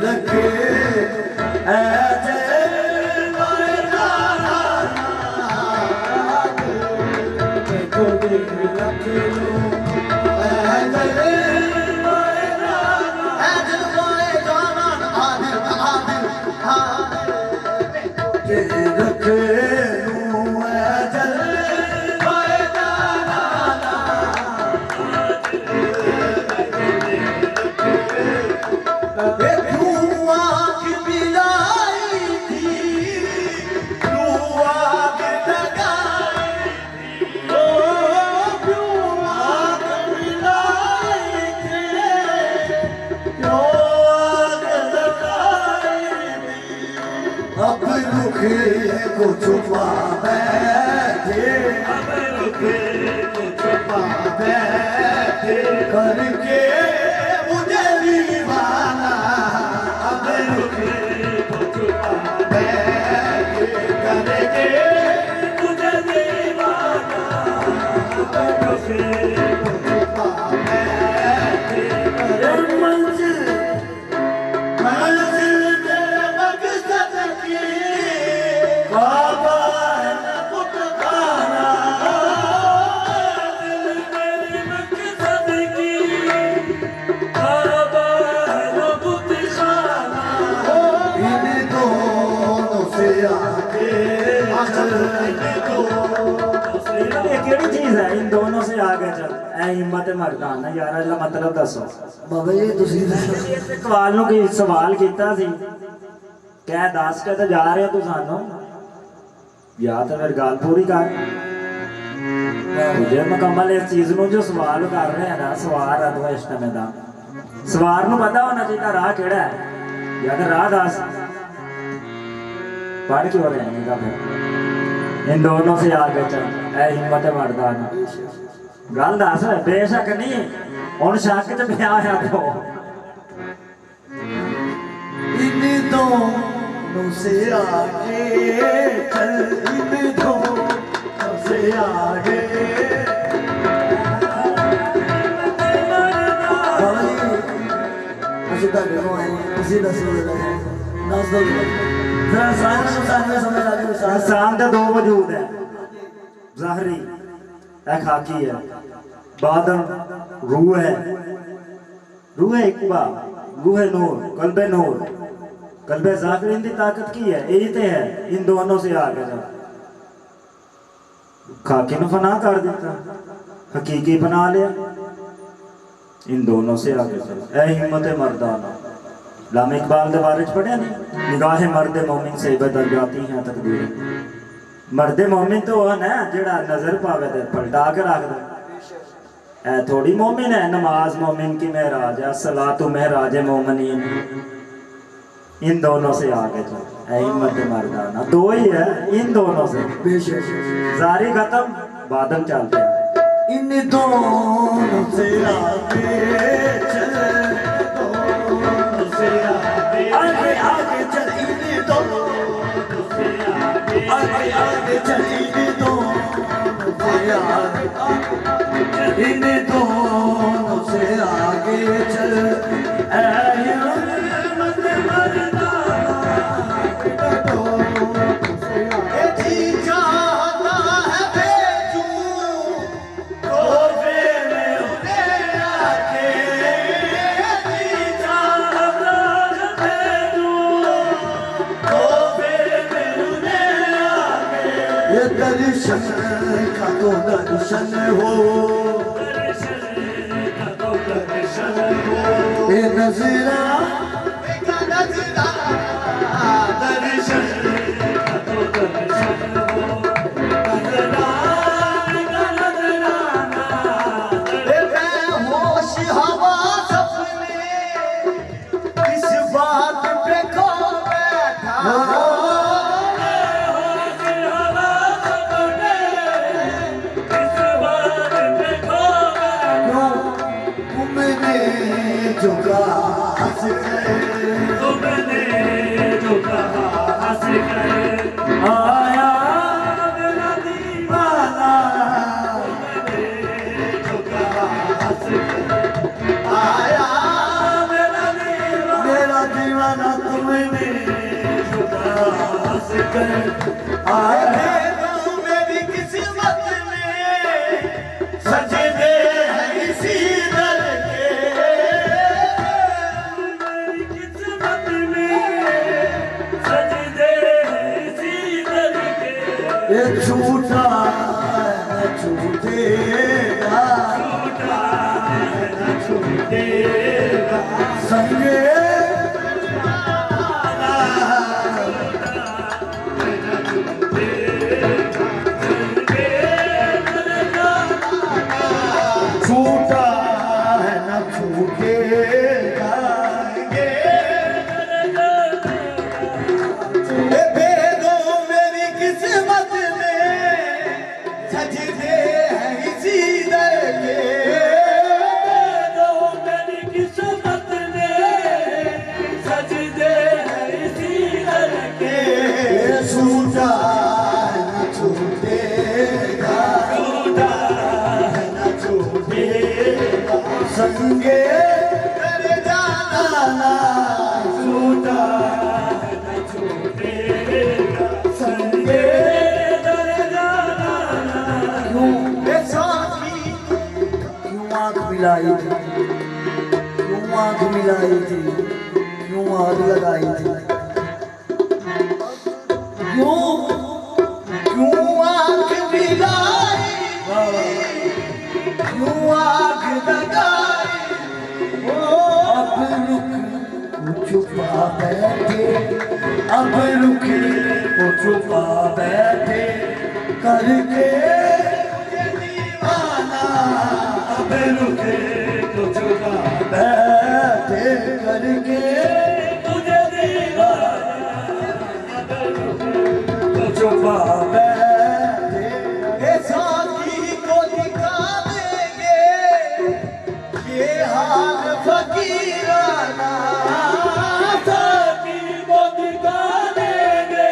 रखे ऐसे अब रुखे को छुपा बैठे, अब रुखे को छुपा बैठे करके मुझे दीवाना, अब रुखे को छुपा बैठे करके मुझे दीवाना, अब रुखे को छुपा बैठे मंजिल केड़ी चीज है इन दोनों से आगे चल ऐ हिम्मत मर्दाना यार अल्लाह मतलब दसो बाबा जी तुसी इकबाल नु की सवाल कीता सी कह दस के तो जा रहे हो तू सानू या तो फिर गल पूरी कर मुझे मुकम्मल इस चीज नु जो सवाल कर रहे हैं ना सवार है तू इस टाइम दा सवार नु पता होना चाहिए राह केड़ा है या तो राह दस पढ़ क्यों रहे हैं फिर इन दोनों से आगे चल ऐ हिम्मत मर्दाना गल दस बेशक नहीं हुण शक च पिया है तो इन दोनों से आगे चल, इन दोनों से आगे ਅਸੀਂ ਤਾਂ ਦੇਖੋ ਅਸੀਂ ਦੱਸੋ ਦੱਸ ਦੋ जरा समझ आ गई इंसान का दो वजूद है ज़ाहरी एक खाकी है बादन रूह है इकबा रूह नूर कल्बे ज़ाकिरीन की ताकत की है यही तो है इन दोनों से आगे जा खाकी ने फना कर दिता हकीकी बना लिया इन दोनों से आगे चल ऐ हिम्मत मर्दाना लामा इकबाल के बारे पढ़िया नहीं निगाहे मर्द मोमिन से बदल जाती हैं तकदीर मर्द मोमिन तो वह ना जेड़ा नजर पावे ते पलटा के रख दे ऐ थोड़ी मोमिन है नमाज मोमिन की महराज है सलातु महराज मोमिनीन इन दोनों से आगे चल ऐ हिम्मत मर्दाना दो ही है इन दोनों से बेशक जारी खत्म बादल चलते हैं इन दोनों से आगे चल, आगे आगे चल, इन दोनों से आगे आगे चल, इन दोनों से आगे इन दोनों से आगे चल ऐ हिम्मत मर्दाना दर्शन का तो दर्शन हो, ये नजरा का नजरा दर्शन का तो दर्शन हो, नजरा का नजराना होश हवा सपने किस बात पे खो बैठा जो कहा हंस तुमने जो कहा हंस आया मेरा दीवाना, तुमने जो कहा हंस आया मेरा कर आए मेरी किस्मत में सजदे हैं इसी दर के मेरी किस्मत में सजदे हैं इसी दर के ये झूठा न छूटेगा झूठा न छूटेगा संगे छूटा है न छूटेगा भेदो मेरी किस्मत में सजदे हैं इसी दर के भेदो मेरी किस्मत में सजदे हैं इसी दर के छूटा है न छूटेगा छूटा है न छूटेगा संगे तेरे जाना छूटा है न छूटेगा संगे तेरे जाना क्यों बेसाखी क्यों आँख मिलाई थी क्यों आँख मिलाई थी क्यों आग लगाई थी क्यों क्यों आँख मिलाई क्यों आग लगाई अब रुक वो छुपा बैठे अब रुक वो छुपा बैठे करके मुझे दीवाना अब रुक वो छुपा बैठे करके मुझे दीवाना अब रुक वो छुपा बैठे ये साथी को दिखा देंगे ये हाल फकीराना साथी को दिखा देंगे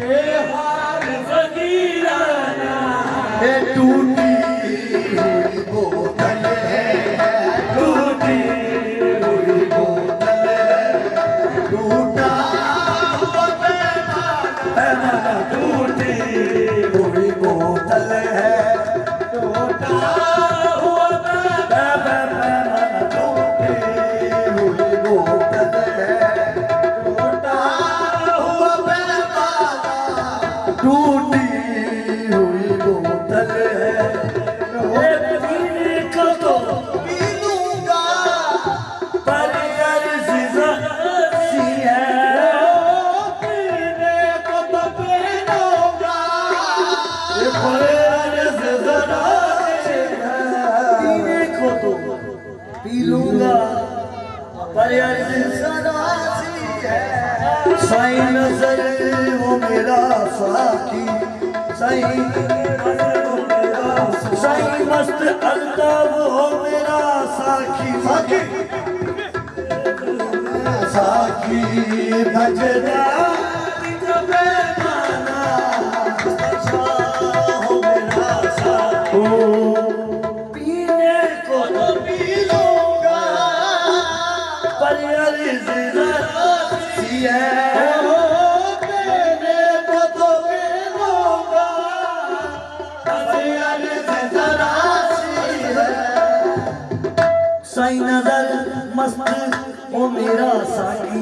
ये हाल फकीराना ये टूटी हुई बोतल है टूटी हुई बोतल है टूटा हुआ पैमाना टूटी हुई बोतल है टूटा हुआ पैमाना टूटी हुई बोतल है टूटा हुआ पैमाना टूटी हुई बोतल है पीने को तो पी लूंगा पर अर्ज़ सी है पीने को तो पी लूंगा पर अर्ज़ पीने को तो पी लूंगा पर अर्ज़ सी है साईं नजर वो मेरा साकी साईं मस्त अल्ताफ हो मेरा साकी साकी साकी भजना हो मेरा साकी पीने को तो पी लूंगा पर अर्ज़ सी है पीने को तो पी लूंगा पर अर्ज़ सी है साईं नजर मस्त ओ मेरा साकी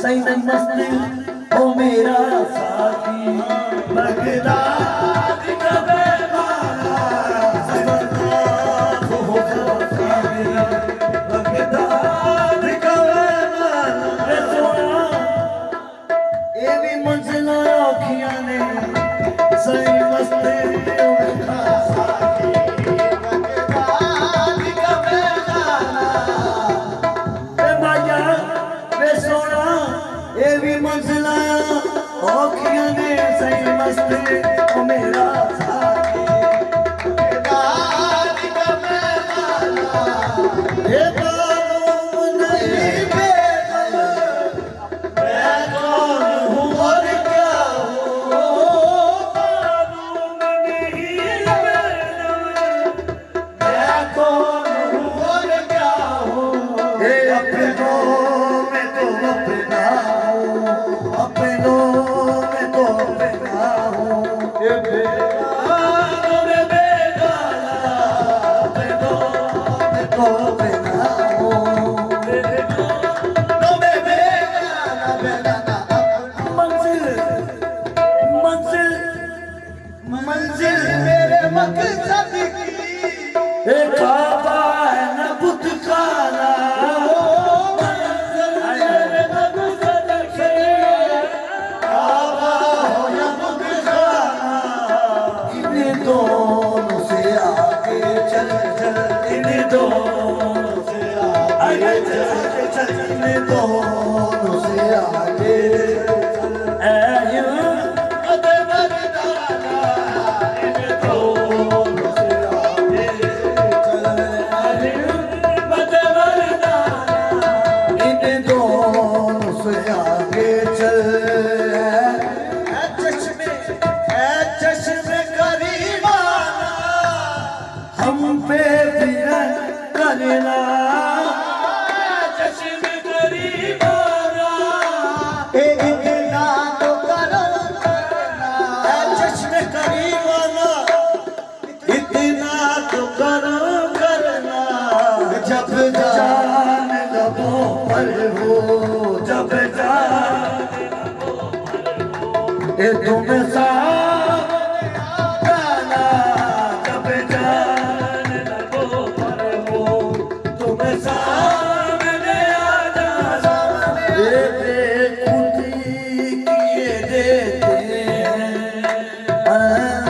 साईं मस्त ओ मेरा साकी बगदाद का बेमाना बगदाद का बेमाना सोना ये भी मंजिला औखियां ने साईं मस्त ओ मेरा साकी बगदाद का बेमाना माया वे सोना ये भी मंजिला औखियां ने साईं मस्त ओ मेरा इन दोनों से आगे हम पे फिर करना चश्म करीबाना इतना तो करो चश्म करीबाना इतना तो करो करना जब जान लबों पर हो जब जान ये तुम साथ गाना जब जान लबों पर हो तुम सामने आ जाना ये बेखुदी किए देते हैं